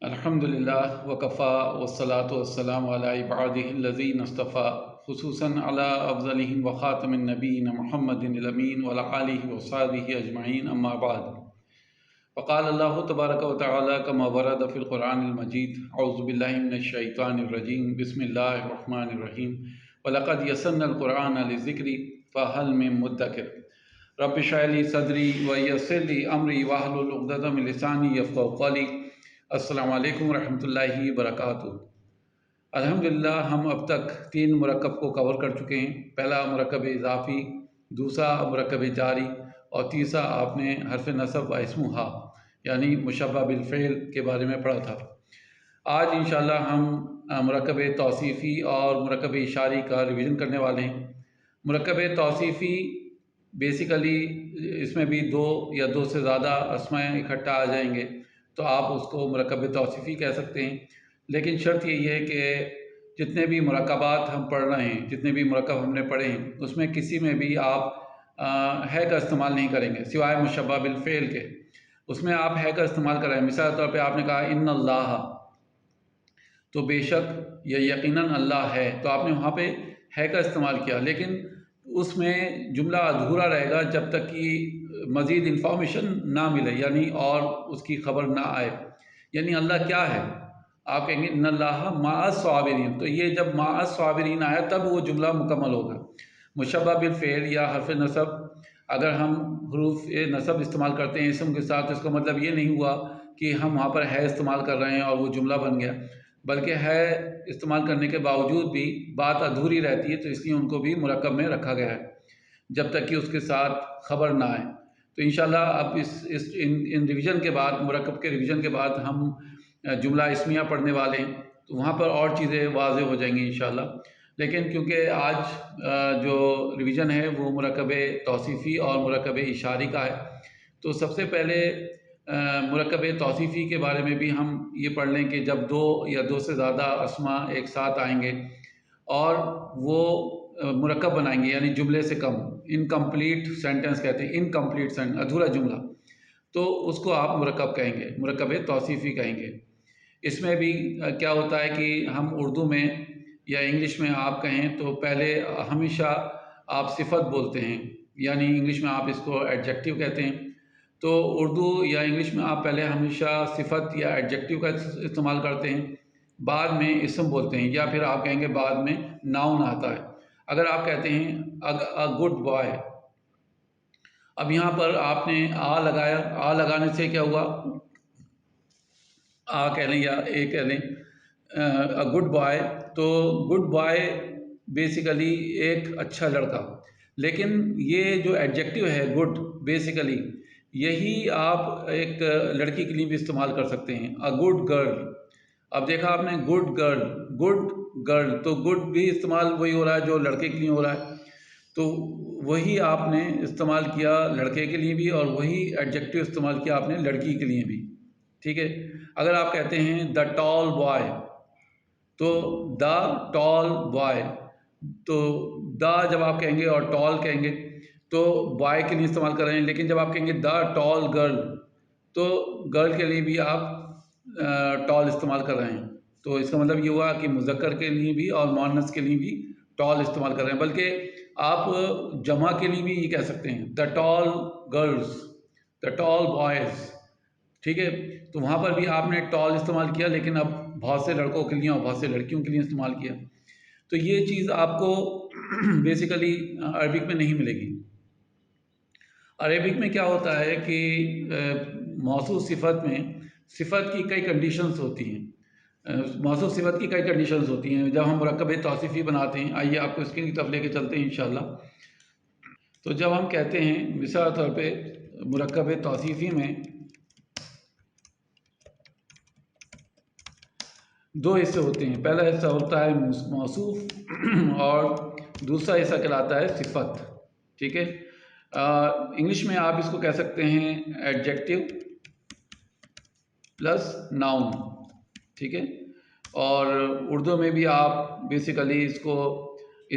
الحمدللہ وکفا والصلاة والسلام علی عبادہ الذین اصطفیٰ خصوصاً علی افضلہم وخاتم النبیین محمد الامین وعلی آلہ وصحبہ اجمعین اما بعد فقال اللہ تبارک و تعالی کما ورد فی القرآن المجید اعوذ باللہ من الشیطان الرجیم بسم اللہ الرحمن الرحیم وَلَقَدْ يَسَّرْنَا الْقُرْآنَ لِلذِّكْرِ فَهَلْ مِن مُدَّكِرٍ رب اشرح لي صدری ویسر لي امری واحلل عقدۃ من لسانی یفقہوا قولی۔ السلام علیکم ورحمۃ اللہ وبرکاتہ۔ الحمدللہ ہم اب تک 3 مرکب کو کور کر چکے ہیں۔ پہلا مرکب اضافی، دوسرا مرکب جاری، اور تیسرا آپ نے حرف نصب و اسمہا یعنی مشبہ بالفعل کے بارے میں پڑھا تھا۔ آج انشاءاللہ ہم مرکب توصیفی اور مرکب اشاری کا ریویژن کرنے والے ہیں۔ مرکب توصیفی بیسیکلی اس میں بھی 2 یا 2 سے زیادہ اسماء اکٹھا آ جائیں گے تو آپ اس کو مرکب توصیفی کہہ سکتے ہیں، لیکن شرط یہی ہے کہ جتنے بھی مرکبات ہم پڑھ رہے ہیں، جتنے بھی مرکب ہم نے پڑھے ہیں، اس میں کسی میں بھی آپ ہے کا استعمال نہیں کریں گے سوائے مشبہ بالفعل کے۔ اس میں آپ ہے کا استعمال کریں، مثال طور پہ آپ نے کہا ان اللہ، تو بے شک یا یقیناً اللہ ہے، تو آپ نے وہاں پہ ہے کا استعمال کیا، لیکن اس میں جملہ ادھورا رہے گا جب تک کہ مزید انفارمیشن نہ ملے، یعنی اور اس کی خبر نہ آئے۔ یعنی اللہ کیا ہے؟ آپ کہیں گے ان اللہ مع الصابرین، تو یہ جب مع الصابرین آیا تب وہ جملہ مکمل ہوگا۔ مشبہ بالفعل یا حرف نصب، اگر ہم حروف نصب استعمال کرتے ہیں اسم کے ساتھ، اس کا مطلب یہ نہیں ہوا کہ ہم وہاں پر ہے استعمال کر رہے ہیں اور وہ جملہ بن گیا، بلکہ ہے استعمال کرنے کے باوجود بھی بات ادھوری رہتی ہے، تو اس لیے ان کو بھی مرکب میں رکھا گیا ہے جب تک کہ اس کے ساتھ خبر نہ آئے۔ تو انشاءاللہ اب ان ریویژن کے بعد، مرکب کے ریویژن کے بعد ہم جملہ اسمیہ پڑھنے والے ہیں، تو وہاں پر اور چیزیں واضح ہو جائیں گی انشاءاللہ۔ لیکن کیونکہ آج جو ریویژن ہے وہ مرکب توصیفی اور مرکب اشاری کا ہے، تو سب سے پہلے مرکب توصیفی کے بارے میں بھی ہم یہ پڑھ لیں کہ جب 2 یا 2 سے زیادہ اسماء ایک ساتھ آئیں گے اور وہ مرکب بنائیں گے، یعنی جملے سے کم، انکمپلیٹ سینٹنس کہتے ہیں، انکمپلیٹ سینٹنس، ادھورا جملہ، تو اس کو آپ مرکب کہیں گے، مرکب توصیفی کہیں گے۔ اس میں بھی کیا ہوتا ہے کہ ہم اردو میں یا انگلش میں آپ کہیں تو پہلے ہمیشہ آپ صفت بولتے ہیں، یعنی انگلش میں آپ اس کو ایڈجیکٹیو کہتے ہیں، تو اردو یا انگلش میں آپ پہلے ہمیشہ صفت یا ایڈجیکٹیو کا استعمال کرتے ہیں، بعد میں اسم بولتے ہیں، یا پھر آپ کہیں گے بعد میں ناؤن آتا ہے۔ اگر آپ کہتے ہیں اے گڈ بوائے، اب یہاں پر آپ نے آ لگایا، آ لگانے سے کیا ہوا، آ کہہ لیں یا اے کہہ لیں، اے گڈ بوائے، تو گڈ بوائے بیسیکلی ایک اچھا لڑکا، لیکن یہ جو ایڈجیکٹیو ہے گڈ، بیسیکلی یہی آپ ایک لڑکی کے لیے بھی استعمال کر سکتے ہیں، اے گڈ گرل۔ اب دیکھا آپ نے گڈ گرل، گڈ گرل، تو گڈ بھی استعمال وہی ہو رہا ہے جو لڑکے کے لیے ہو رہا ہے، تو وہی آپ نے استعمال کیا لڑکے کے لیے بھی، اور وہی ایڈجیکٹیو استعمال کیا آپ نے لڑکی کے لیے بھی، ٹھیک ہے۔ اگر آپ کہتے ہیں دا ٹال بوائے، تو دا ٹال بوائے، تو دا جب آپ کہیں گے اور ٹال کہیں گے تو بوائے کے لیے استعمال کر رہے ہیں، لیکن جب آپ کہیں گے دا ٹال گرل، تو گرل کے لیے بھی آپ ٹال استعمال کر رہے ہیں، تو اس کا مطلب یہ ہوا کہ مذکر کے لیے بھی اور مؤنث کے لیے بھی ٹال استعمال کر رہے ہیں، بلکہ آپ جمع کے لیے بھی یہ کہہ سکتے ہیں دا ٹال گرلز، دا ٹال بوائز، ٹھیک ہے۔ تو وہاں پر بھی آپ نے ٹال استعمال کیا، لیکن اب بہت سے لڑکوں کے لیے اور بہت سے لڑکیوں کے لیے استعمال کیا، تو یہ چیز آپ کو بیسیکلی عربک میں نہیں ملے گی۔ عربک میں کیا ہوتا ہے کہ موصوف صفت میں صفت کی کئی کنڈیشنز ہوتی ہیں، موصوف صفت کی کئی کنڈیشنز ہوتی ہیں جب ہم مرکب توصیفی بناتے ہیں۔ آئیے آپ کو اسکرین کی طرف لے کے چلتے ہیں انشاءاللہ۔ تو جب ہم کہتے ہیں مثال طور پہ مرکب توصیفی میں 2 حصے ہوتے ہیں، پہلا حصہ ہوتا ہے موصوف اور دوسرا حصہ کہلاتا ہے صفت، ٹھیک ہے۔ انگلش میں آپ اس کو کہہ سکتے ہیں ایڈجیکٹیو پلس ناؤن، ٹھیک ہے، اور اردو میں بھی آپ بیسیکلی اس کو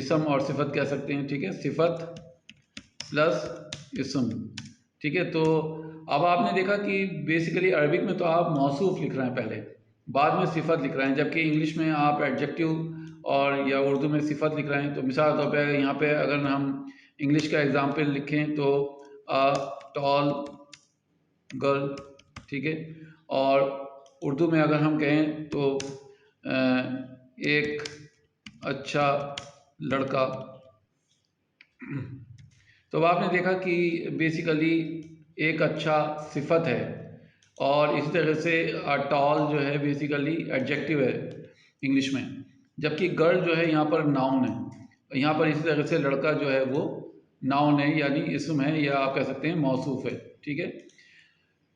اسم اور صفت کہہ سکتے ہیں، ٹھیک ہے، صفت پلس اسم، ٹھیک ہے۔ تو اب آپ نے دیکھا کہ بیسیکلی عربک میں تو آپ موصوف لکھ رہے ہیں پہلے، بعد میں صفت لکھ رہے ہیں، جبکہ انگلش میں آپ ایڈجیکٹیو اور یا اردو میں صفت لکھ رہے ہیں. تو مثال کے طور پہ یہاں پہ اگر ہم انگلش کا ایگزامپل لکھیں تو ٹال گرل، ٹھیک ہے. اور اردو میں اگر ہم کہیں تو ایک اچھا لڑکا. تو اب آپ نے دیکھا کہ بیسیکلی ایک اچھا صفت ہے، اور اسی طرح سے ٹال جو ہے بیسیکلی ایڈجیکٹیو ہے انگلش میں، جبکہ گرل جو ہے یہاں پر ناؤن ہے. یہاں پر اسی طرح سے لڑکا جو ہے وہ ناؤن ہے، یعنی اسم ہے، یا آپ کہہ سکتے ہیں موصوف ہے، ٹھیک ہے.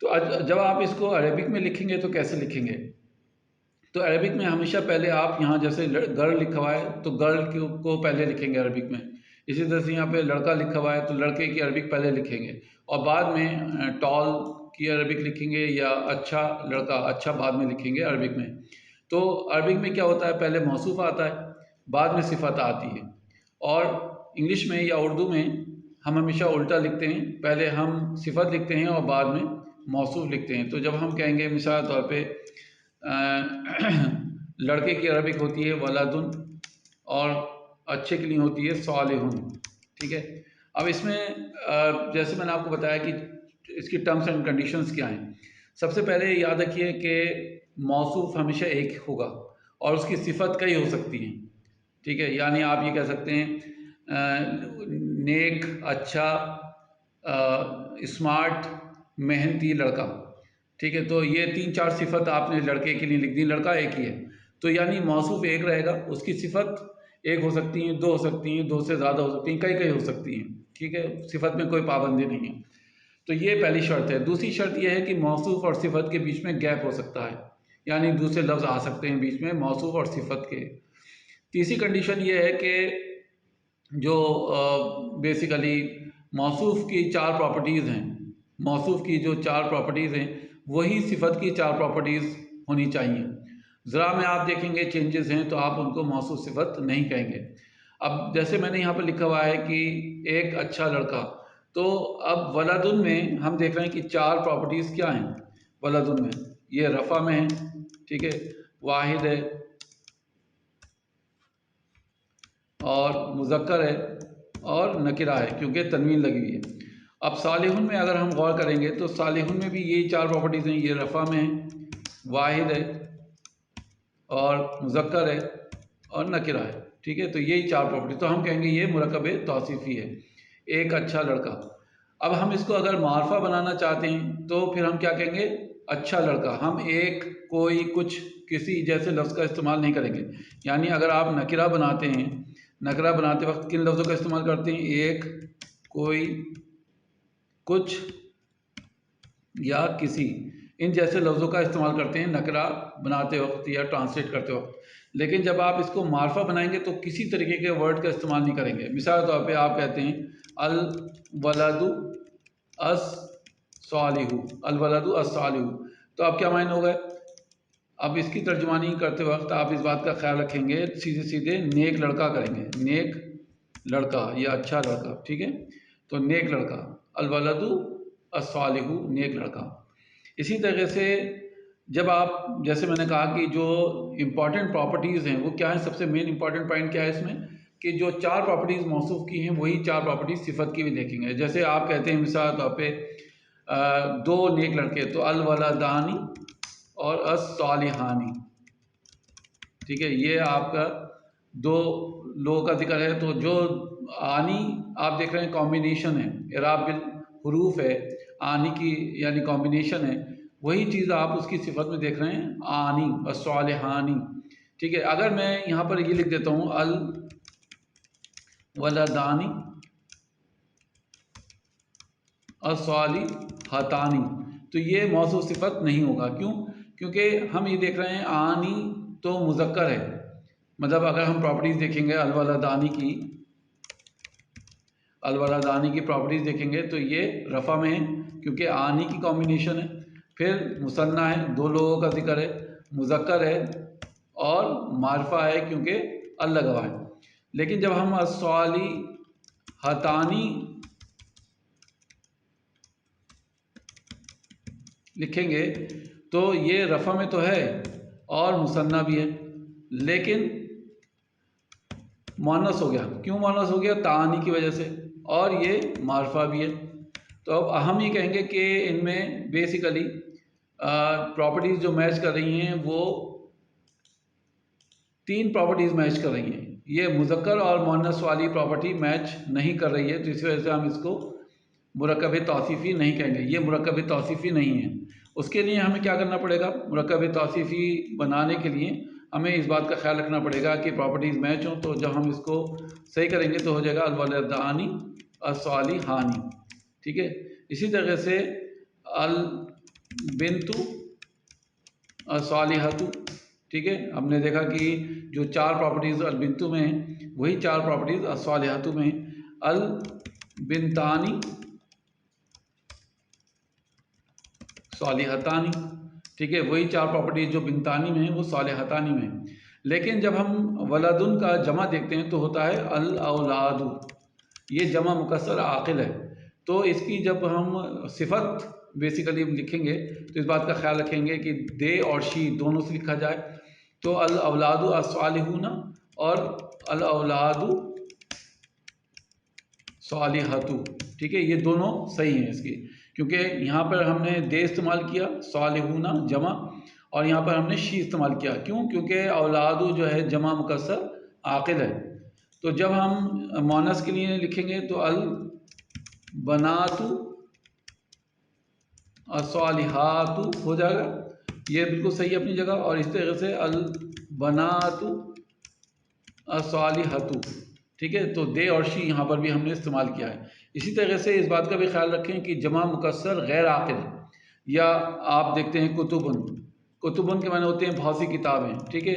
تو جب آپ اس کو عربک میں لکھیں گے تو کیسے لکھیں گے؟ تو عربک میں ہمیشہ پہلے آپ یہاں جیسے گرل لکھا ہوا ہے تو گرل کو پہلے لکھیں گے عربک میں. اسی طرح سے یہاں پہ لڑکا لکھا ہوا ہے تو لڑکے کی عربک پہلے لکھیں گے، اور بعد میں ٹال کی عربک لکھیں گے، یا اچھا لڑکا اچھا بعد میں لکھیں گے عربک میں. تو عربک میں کیا ہوتا ہے، پہلے موصوف آتا ہے، بعد میں صفت آتی ہے. اور انگلش میں یا اردو میں ہم ہمیشہ الٹا لکھتے ہیں، پہلے ہم صفت لکھتے ہیں اور بعد میں موصوف لکھتے ہیں. تو جب ہم کہیں گے مثال طور پہ لڑکے کی عربک ہوتی ہے ولدن، اور اچھے کے لیے ہوتی ہے صالحن، ٹھیک ہے. اب اس میں جیسے میں نے آپ کو بتایا کہ اس کی ٹرمز اینڈ کنڈیشنز کیا ہیں. سب سے پہلے یاد رکھیے کہ موصوف ہمیشہ ایک ہوگا اور اس کی صفت کئی ہو سکتی ہیں، ٹھیک ہے. یعنی آپ یہ کہہ سکتے ہیں نیک، اچھا، اسمارٹ، محنتی لڑکا، ٹھیک ہے. تو یہ 3-4 صفت آپ نے لڑکے کے لیے لکھ دی، لڑکا ایک ہی ہے تو یعنی موصوف ایک رہے گا، اس کی صفت ایک ہو سکتی ہیں، دو ہو سکتی ہیں، دو سے زیادہ ہو سکتی ہیں، کئی کئی ہو سکتی ہیں، ٹھیک ہے. صفت میں کوئی پابندی نہیں ہے. تو یہ پہلی شرط ہے. دوسری شرط یہ ہے کہ موصوف اور صفت کے بیچ میں گیپ ہو سکتا ہے، یعنی دوسرے لفظ آ سکتے ہیں بیچ میں موصوف اور صفت کے. تیسری کنڈیشن یہ ہے کہ جو بیسیکلی موصوف کی 4 پراپرٹیز ہیں، موصوف کی جو 4 پراپرٹیز ہیں وہی صفت کی 4 پراپرٹیز ہونی چاہیے. ذرا میں آپ دیکھیں گے چینجز ہیں تو آپ ان کو موصوف صفت نہیں کہیں گے. اب جیسے میں نے یہاں پہ لکھا ہوا ہے کہ ایک اچھا لڑکا، تو اب ولدن میں ہم دیکھ رہے ہیں کہ 4 پراپرٹیز کیا ہیں. ولدن میں یہ رفع میں ہے، ٹھیک ہے، واحد ہے، اور مذکر ہے، اور نکرہ ہے کیونکہ تنوین لگی ہوئی ہے. اب صالحن میں اگر ہم غور کریں گے تو صالحن میں بھی یہی 4 پراپرٹیز ہیں، یہ رفع میں ہے، واحد ہے، اور مذکر ہے، اور نکرہ ہے، ٹھیک ہے. تو یہی 4 پراپرٹی، تو ہم کہیں گے یہ مرکب توصیفی ہے، ایک اچھا لڑکا. اب ہم اس کو اگر معرفہ بنانا چاہتے ہیں تو پھر ہم کیا کہیں گے، اچھا لڑکا. ہم ایک، کوئی، کچھ، کسی جیسے لفظ کا استعمال نہیں کریں گے. یعنی اگر آپ نکرہ بناتے ہیں، نکرہ بناتے وقت کن لفظوں کا استعمال کرتے ہیں، ایک، کوئی، کچھ، یا کسی، ان جیسے لفظوں کا استعمال کرتے ہیں نکرہ بناتے وقت یا ٹرانسلیٹ کرتے وقت. لیکن جب آپ اس کو معرفہ بنائیں گے تو کسی طریقے کے ورڈ کا استعمال نہیں کریں گے. مثال کے طور پہ آپ کہتے ہیں الولد الصالح، الولد الصالح، تو اب کیا معنی ہو گئے؟ اب اس کی ترجمانی کرتے وقت آپ اس بات کا خیال رکھیں گے، سیدھے سیدھے نیک لڑکا کریں گے، نیک لڑکا یا اچھا لڑکا، ٹھیک ہے. تو نیک لڑکا، الولد الصالح، نیک لڑکا. اسی طرح سے جب آپ، جیسے میں نے کہا کہ جو امپورٹنٹ پراپرٹیز ہیں وہ کیا ہیں، سب سے مین امپورٹنٹ پوائنٹ کیا ہے اس میں، کہ جو 4 پراپرٹیز موصوف کی ہیں وہی 4 پراپرٹیز صفت کی بھی دیکھیں گے. جیسے آپ کہتے ہیں مثال طور پہ 2 نیک لڑکے، تو الولدانی اور الصالحانی، ٹھیک ہے. یہ آپ کا 2 لوگوں کا ذکر ہے. تو جو آنی آپ دیکھ رہے ہیں کمبینیشن ہے، اعراب بالحروف ہے، آنی کی یعنی کمبینیشن ہے، وہی چیز آپ اس کی صفت میں دیکھ رہے ہیں، آنی الصالحانی، ٹھیک ہے. اگر میں یہاں پر یہ لکھ دیتا ہوں الولدانی الصالحتانی، تو یہ موصوف صفت نہیں ہوگا. کیوں؟ کیونکہ ہم یہ دیکھ رہے ہیں آنی تو مذکر ہے، مطلب اگر ہم پراپرٹیز دیکھیں گے الولدانی کی پراپرٹیز دیکھیں گے تو یہ رفع میں ہے کیونکہ آنی کی کمبینیشن ہے، پھر مثنیٰ ہے، 2 لوگوں کا ذکر ہے، مذکر ہے، اور معرفہ ہے کیونکہ ال لگا ہوا ہے. لیکن جب ہم الصالحتانی لکھیں گے تو یہ رفع میں تو ہے اور مثنیٰ بھی ہے، لیکن مؤنث ہو گیا. کیوں مؤنث ہو گیا؟ تعانی کی وجہ سے، اور یہ معرفہ بھی ہے. تو اب ہم یہ کہیں گے کہ ان میں بیسیکلی پراپرٹیز جو میچ کر رہی ہیں وہ 3 پراپرٹیز میچ کر رہی ہیں. یہ مذکر اور مؤنث والی پراپرٹی میچ نہیں کر رہی ہے، تو اس وجہ سے ہم اس کو مرکب توصیفی نہیں کہیں گے. یہ مرکب توصیفی نہیں ہے. اس کے لیے ہمیں کیا کرنا پڑے گا؟ مرکب توصیفی بنانے کے لیے ہمیں اس بات کا خیال رکھنا پڑے گا کہ پراپرٹیز میچ ہوں. تو جب ہم اس کو صحیح کریں گے تو ہو جائے گا الولدانی الصالحانی. ٹھیک ہے. اسی طرح سے البنت الصالحۃ. ٹھیک ہے. ہم نے دیکھا کہ جو 4 پراپرٹیز البنت میں ہیں وہی 4 پراپرٹیز الصالحۃ میں ہیں. البنتانی صالحتانی. ٹھیک ہے. وہی 4 پراپرٹیز جو بنتانی میں ہیں وہ صالحتانی میں ہیں. لیکن جب ہم ولدن کا جمع دیکھتے ہیں تو ہوتا ہے الاولاد. یہ جمع مکسر عاقل ہے. تو اس کی جب ہم صفت بیسیکلی لکھیں گے تو اس بات کا خیال رکھیں گے کہ دے اور شی دونوں سے لکھا جائے. تو الاولاد الصالحون اور الاولاد صالحۃ. ٹھیک ہے. یہ دونوں صحیح ہیں اس کی، کیونکہ یہاں پر ہم نے دے استعمال کیا صالحون جمع، اور یہاں پر ہم نے شی استعمال کیا. کیوں؟ کیونکہ اولاد جو ہے جمع مکسر عاقل ہے. تو جب ہم مؤنث کے لیے لکھیں گے تو البنات الصالحات ہو جائے گا. یہ بالکل صحیح ہے اپنی جگہ. اور اس طرح سے البنات الصالحۃ. ٹھیک ہے. تو دے اور شی یہاں پر بھی ہم نے استعمال کیا ہے. اسی طرح سے اس بات کا بھی خیال رکھیں کہ جمع مکسر غیر عاقل، یا آپ دیکھتے ہیں کتبن. کتبن کے معنی ہوتے ہیں بہت سی کتابیں. ٹھیک ہے.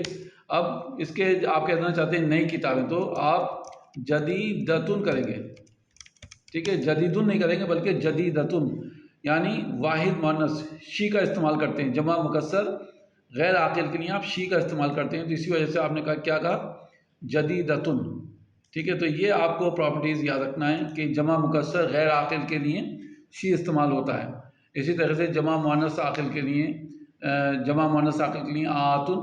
اب اس کے آپ کہنا چاہتے ہیں نئی کتابیں، تو آپ جدیدتن کریں گے. ٹھیک ہے. جدیدن نہیں کریں گے بلکہ جدیدتن، یعنی واحد مؤنث شی کا استعمال کرتے ہیں. جمع مکسر غیر عاقل کے لیے آپ شی کا استعمال کرتے ہیں. تو اسی وجہ سے آپ نے کیا کہا؟ جدیدتن. ٹھیک ہے. تو یہ آپ کو پراپرٹیز یاد رکھنا ہے کہ جمع مکسر غیر عاقل کے لیے شی استعمال ہوتا ہے. اسی طرح سے جمع مؤنث عاقل کے لیے آتن.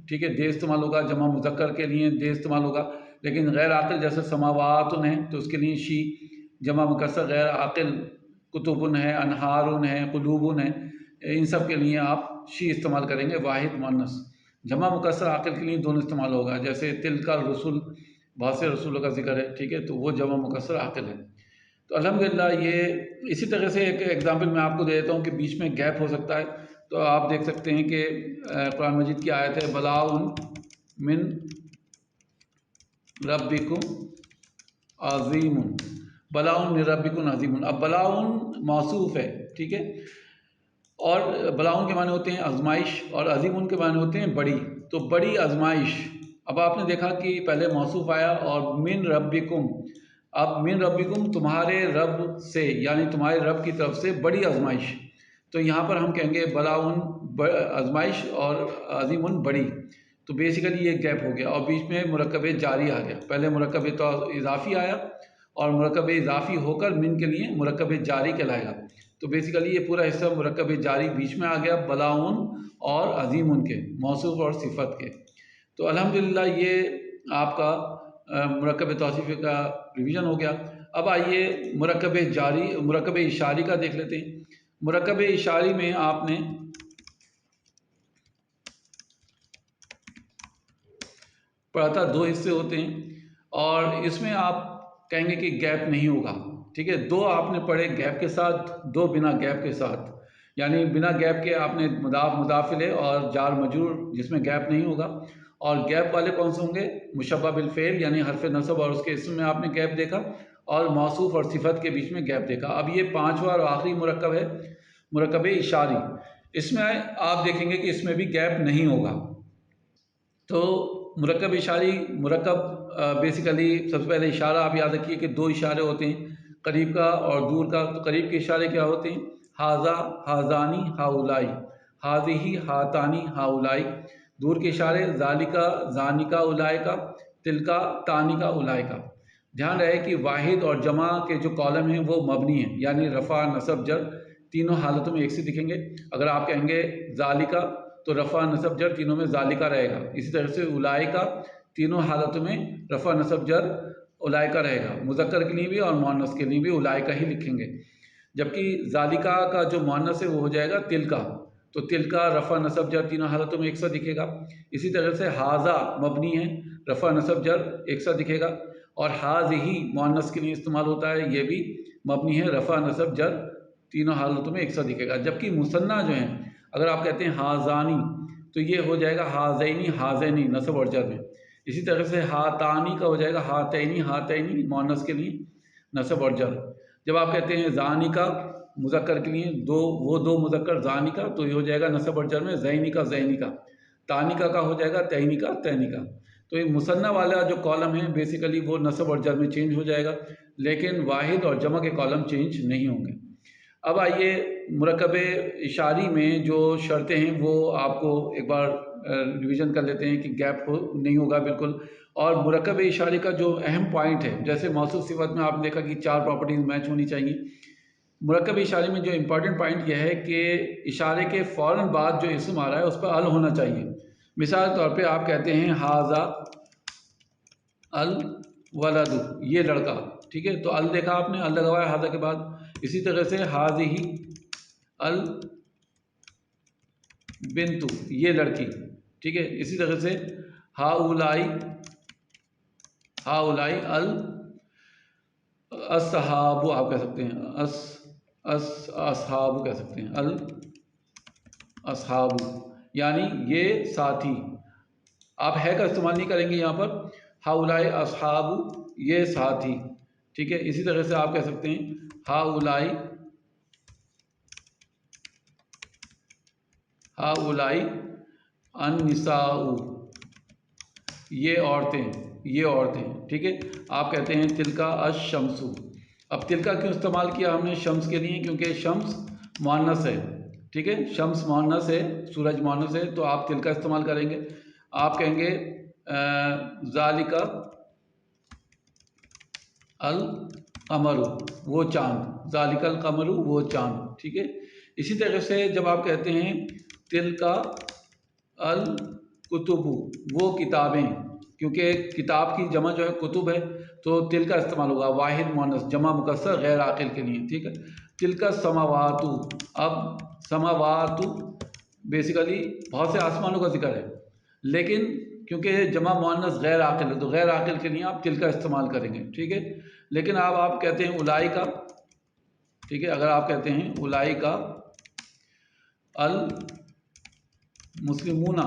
ٹھیک ہے. دے استعمال ہوگا. جمع مذکر کے لیے دے استعمال ہوگا. لیکن غیر عاقل جیسے سماواتن ہے تو اس کے لیے شی. جمع مکسر غیر عاقل کتبن ہے، انہارن ہے، قلوبن ہے، ان سب کے لیے آپ شی استعمال کریں گے واحد مؤنث. جمع مکسر عاقل کے لیے دونوں استعمال ہوگا. جیسے تلک الرسل، بہت سے رسولوں کا ذکر ہے. ٹھیک ہے. تو وہ جمع مکسر عاقل ہے. تو الحمدللہ یہ اسی طرح سے ایک ایگزامپل میں آپ کو دے دیتا ہوں کہ بیچ میں گیپ ہو سکتا ہے. تو آپ دیکھ سکتے ہیں کہ قرآن مجید کی آیت ہے بلاء من ربکم عظیم. بلاء من ربکم عظیم. اب بلاء موصوف ہے. ٹھیک ہے. اور بلاء کے معنی ہوتے ہیں آزمائش، اور عظیم کے معنی ہوتے ہیں بڑی. تو بڑی آزمائش. اب آپ نے دیکھا کہ پہلے موصوف آیا اور من ربکم. اب من ربکم تمہارے رب سے، یعنی تمہارے رب کی طرف سے بڑی آزمائش. تو یہاں پر ہم کہیں گے بلاؤن آزمائش اور عظیم بڑی. تو بیسیکلی یہ گیپ ہو گیا اور بیچ میں مرکب جاری آ گیا. پہلے مرکب تو اضافی آیا اور مرکب اضافی ہو کر من کے لیے مرکب جاری کہلائے گا. تو بیسیکلی یہ پورا حصہ مرکب جاری بیچ میں آ گیا بلاؤن اور عظیم کے موصوف اور صفت کے. تو الحمدللہ یہ آپ کا مرکب توصیفی کا ریویژن ہو گیا. اب آئیے مرکب جاری مرکب اشاری کا دیکھ لیتے ہیں. مرکب اشاری میں آپ نے پڑھا تھا 2 حصے ہوتے ہیں اور اس میں آپ کہیں گے کہ گیپ نہیں ہوگا. ٹھیک ہے. 2 آپ نے پڑھے گیپ کے ساتھ، 2 بنا گیپ کے ساتھ. یعنی بنا گیپ کے آپ نے مضاف مضاف الیہ اور جار مجرور جس میں گیپ نہیں ہوگا. اور گیپ والے کون سے ہوں گے؟ مشبہ بالفعل یعنی حرف نصب اور اس کے اسم میں آپ نے گیپ دیکھا، اور موصوف اور صفت کے بیچ میں گیپ دیکھا. اب یہ 5واں اور آخری مرکب ہے مرکب اشاری. اس میں آپ دیکھیں گے کہ اس میں بھی گیپ نہیں ہوگا. تو مرکب اشاری مرکب بیسیکلی سب سے پہلے اشارہ آپ یاد رکھیے کہ 2 اشارے ہوتے ہیں، قریب کا اور دور کا. تو قریب کے اشارے کیا ہوتے ہیں؟ ہاذا، ہاذانی، ہاؤلائی، ہاذیہی، ہاتانی، ہاؤلائی. دور کے اشارے ذالکا، ذانکا، اولائکا، تلکا، تانکا، اولائکا. دھیان رہے کہ واحد اور جمع کے جو کالم ہیں وہ مبنی ہیں، یعنی رفع، نصب، جر تینوں حالتوں میں ایک سے دکھیں گے. اگر آپ کہیں گے ذالکا تو رفع نصب جر تینوں میں ذالکہ رہے گا. اسی طرح سے اولئکہ تینوں حالتوں میں رفع نصب جر اولئکہ رہے گا. مذکر کے لیے بھی اور مؤنث کے لیے بھی اولئکہ ہی لکھیں گے. جبکہ ذالکہ کا جو مؤنث ہے وہ ہو جائے گا تلکا. تو تلکا رفع نصب جر تینوں حالتوں میں ایک سا دکھے گا. اسی طرح سے ہاذا مبنی ہے، رفع نصب جر ایک سا دکھے گا. اور ہاذہ مؤنث کے لیے استعمال ہوتا ہے، یہ بھی مبنی ہے، رفع نصب جر تینوں حالتوں میں ایک سا دکھے گا. جبکہ مثنیٰ جو ہیں اگر آپ کہتے ہیں ہاذانی تو یہ ہو جائے گا ہاذینی ہاذینی نصب اور جر میں. اسی طرح سے ہاتانی کا ہو جائے گا ہاتینی ہاتینی مؤنث کے لیے نصب اور جر. جب آپ کہتے ہیں زانی کا مذکر کے لیے وہ دو مذکر زانی کا تو یہ ہو جائے گا نصب اور جر میں زینی کا زینی کا. تانیکا کا ہو جائے گا تینی کا تینی کا. تو یہ مثنیٰ والا جو کالم ہے بیسیکلی وہ نصب اور جر میں چینج ہو جائے گا، لیکن واحد اور جمع کے کالم چینج نہیں ہوں گے. اب آئیے مرکب اشاری میں جو شرطیں ہیں وہ آپ کو ایک بار ریویژن کر لیتے ہیں کہ گیپ نہیں ہوگا بالکل. اور مرکب اشاری کا جو اہم پوائنٹ ہے، جیسے موصوف صفت میں آپ نے دیکھا کہ 4 پراپرٹیز میچ ہونی چاہیے. مرکب اشاری میں جو امپورٹنٹ پوائنٹ یہ ہے کہ اشارے کے فوراً بعد جو اسم آ رہا ہے اس پہ ال ہونا چاہیے. مثال کے طور پہ آپ کہتے ہیں ہاذا الولد، یہ لڑکا، ٹھیک ہے، تو ال دیکھا آپ نے، ال لگا ہوا ہے ہاذا کے بعد. اسی طرح سے ہاذہ البنت، یہ لڑکی، ٹھیک ہے. اسی طرح سے ہاؤلائی اصحاب آپ کہہ سکتے ہیں، اصحاب کہہ سکتے ہیں، اصحاب یعنی یہ ساتھی. آپ ہے کا استعمال نہیں کریں گے یہاں پر. ہاؤلائی اصحاب یہ ساتھی، ٹھیک ہے. اسی طرح سے آپ کہہ سکتے ہیں ہاؤلائی النساء، یہ عورتیں، ٹھیک ہے. آپ کہتے ہیں تلکا الشمس. اب تلکا کیوں استعمال کیا ہم نے شمس کے لیے؟ کیونکہ شمس مؤنث ہے، ٹھیک ہے، شمس مؤنث ہے، سورج مؤنث ہے، تو آپ تلکا استعمال کریں گے. آپ کہیں گے ذالکا القمر، وہ چاند، ذالک القمر وہ چاند، ٹھیک ہے. اسی طرح سے جب آپ کہتے ہیں تلکا الکتب، وہ کتابیں، کیونکہ کتاب کی جمع جو ہے کتب ہے تو تل کا استعمال ہوگا، واحد مؤنث جمع مکسر غیر عاقل کے لیے، ٹھیک ہے. تلکا السماوات، اب سماوات بیسیکلی بہت سے آسمانوں کا ذکر ہے، لیکن کیونکہ جمع مؤنث غیر عاقل ہے تو غیر عاقل کے لیے آپ تل کا استعمال کریں گے، ٹھیک ہے. لیکن اب آپ کہتے ہیں اولئکا، ٹھیک ہے، اگر آپ کہتے ہیں اولئکا المسلمون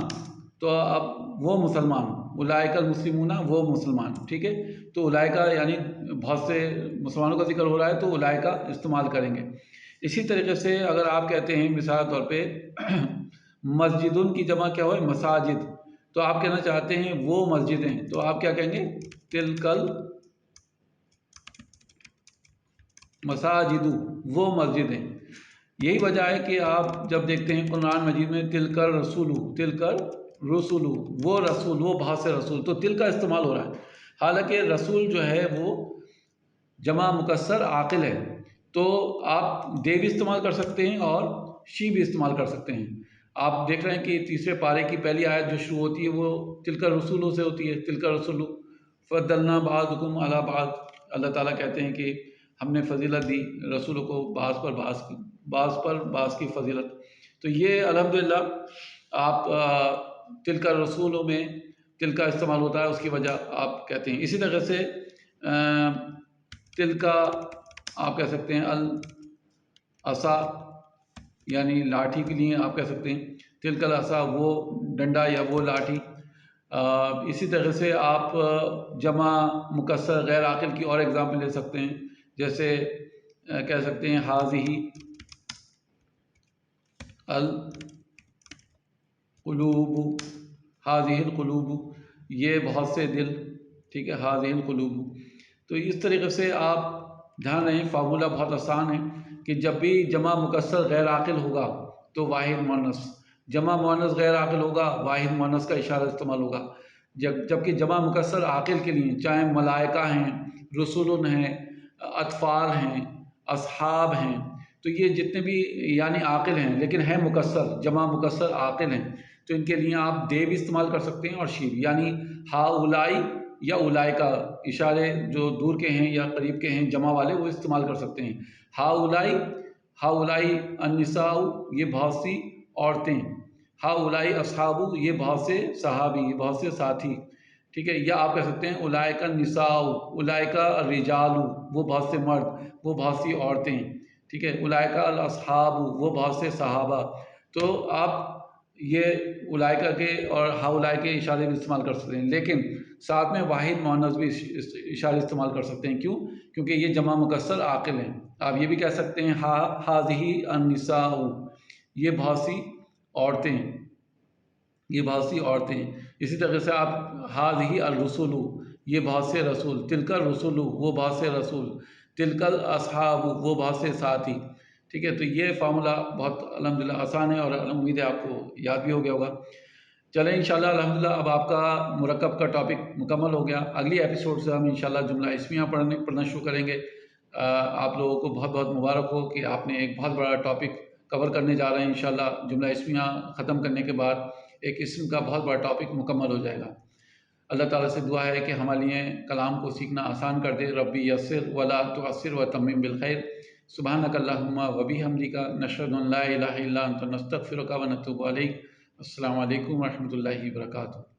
تو اب وہ مسلمان، اولئک المسلمون وہ مسلمان، ٹھیک ہے. تو اولئکا یعنی بہت سے مسلمانوں کا ذکر ہو رہا ہے تو اولئکا استعمال کریں گے. اسی طریقے سے اگر آپ کہتے ہیں مثال کے طور پہ مسجدن کی جمع کیا ہوئے مساجد، تو آپ کہنا چاہتے ہیں وہ مسجدیں، تو آپ کیا کہیں گے تلکل مساجد، وہ مسجدیں. یہی وجہ ہے کہ آپ جب دیکھتے ہیں قرآن مجید میں تلکر رسول وہ رسول، وہ بہت سے رسول، تو تل کا استعمال ہو رہا ہے. حالانکہ رسول جو ہے وہ جمع مکسر عاقل ہے، تو آپ دے بھی استعمال کر سکتے ہیں اور شی بھی استعمال کر سکتے ہیں. آپ دیکھ رہے ہیں کہ تیسرے پارے کی پہلی آیت جو شروع ہوتی ہے وہ تلکر رسولوں سے ہوتی ہے، تلکر رسول فضلنا بعضکم علی بعض. اللہ تعالیٰ کہتے ہیں کہ ہم نے فضیلت دی رسولوں کو بعض پر بعض کی فضیلت. تو یہ الحمدللہ آپ تل کا رسولوں میں تل کا استعمال ہوتا ہے، اس کی وجہ آپ کہتے ہیں. اسی طرح سے تل کا آپ کہہ سکتے ہیں العصا یعنی لاٹھی کے لیے آپ کہہ سکتے ہیں تل کا العصا، وہ ڈنڈا یا وہ لاٹھی. اسی طرح سے آپ جمع مکسر غیر عاقل کی اور ایگزامپل لے سکتے ہیں، جیسے کہہ سکتے ہیں ہاذہ القلوب، یہ بہت سے دل، ٹھیک ہے، ہاذہ القلوب. تو اس طریقے سے آپ دھیان رہیں، فارمولہ بہت آسان ہے کہ جب بھی جمع مکسر غیر عاقل ہوگا تو واحد مؤنث، جمع مؤنث غیر عاقل ہوگا واحد مؤنث کا اشارہ استعمال ہوگا. جبکہ جمع مکسر عاقل کے لیے چاہے ملائکہ ہیں، رسول ہیں، اطفال ہیں، اصحاب ہیں، تو یہ جتنے بھی یعنی عاقل ہیں لیکن ہیں مکسر، جمع مکسر عاقل ہیں، تو ان کے لیے آپ دے بھی استعمال کر سکتے ہیں اور شی بھی، یعنی ہا اولائی یا اولائی کا اشارے جو دور کے ہیں یا قریب کے ہیں جمع والے وہ استعمال کر سکتے ہیں۔ ہا اولائی النساء یہ بہت سی عورتیں، ہا اولائی اصحابو یہ بہت سے صحابی، بہت سے ساتھی، ٹھیک ہے۔ یا آپ کہہ سکتے ہیں اولئک النساء، اولئک الرجال وہ بہت سے مرد، وہ بہت سی عورتیں، ٹھیک ہے۔ اولئک الاصحاب وہ بہت سے صحابہ۔ تو آپ یہ اولئک کے اور ہؤلاء کے اشارے بھی استعمال کر سکتے ہیں، لیکن ساتھ میں واحد مؤنث بھی اشارے استعمال کر سکتے ہیں۔ کیوں؟ کیونکہ یہ جمع مکسر عاقل ہیں۔ آپ یہ بھی کہہ سکتے ہیں ہذہ النساء یہ بہت سی عورتیں، یہ بہت سی عورتیں۔ اسی طرح سے آپ ہذہ الرسل یہ بہت سے رسول، تلک الرسل وہ بہت سے رسول، تلک الاصحاب وہ بہت سے ساتھی، ٹھیک ہے۔ تو یہ فارمولہ بہت الحمدللہ آسان ہے اور امید ہے آپ کو یاد بھی ہو گیا ہوگا۔ چلیں انشاءاللہ الحمدللہ اب آپ کا مرکب کا ٹاپک مکمل ہو گیا۔ اگلی ایپیسوڈ سے ہم انشاءاللہ جملہ اسمیہ پڑھنا شروع کریں گے۔ آپ لوگوں کو بہت بہت مبارک ہو کہ آپ نے ایک بہت بڑا ٹاپک کور کرنے جا رہے ہیں انشاءاللہ۔ جملہ اسمیہ ختم کرنے کے بعد ایک اسم کا بہت بڑا ٹاپک مکمل ہو جائے گا۔ اللہ تعالیٰ سے دعا ہے کہ ہمارے لیے کلام کو سیکھنا آسان کر دے۔ ربی یسر ولا تعسر وتمم بالخیر۔ سبحانک اللہم وبحمدک نشہد ان لا الہ الا انت نستغفرک ونتوب الیک۔ السلام علیکم ورحمۃ اللہ وبرکاتہ۔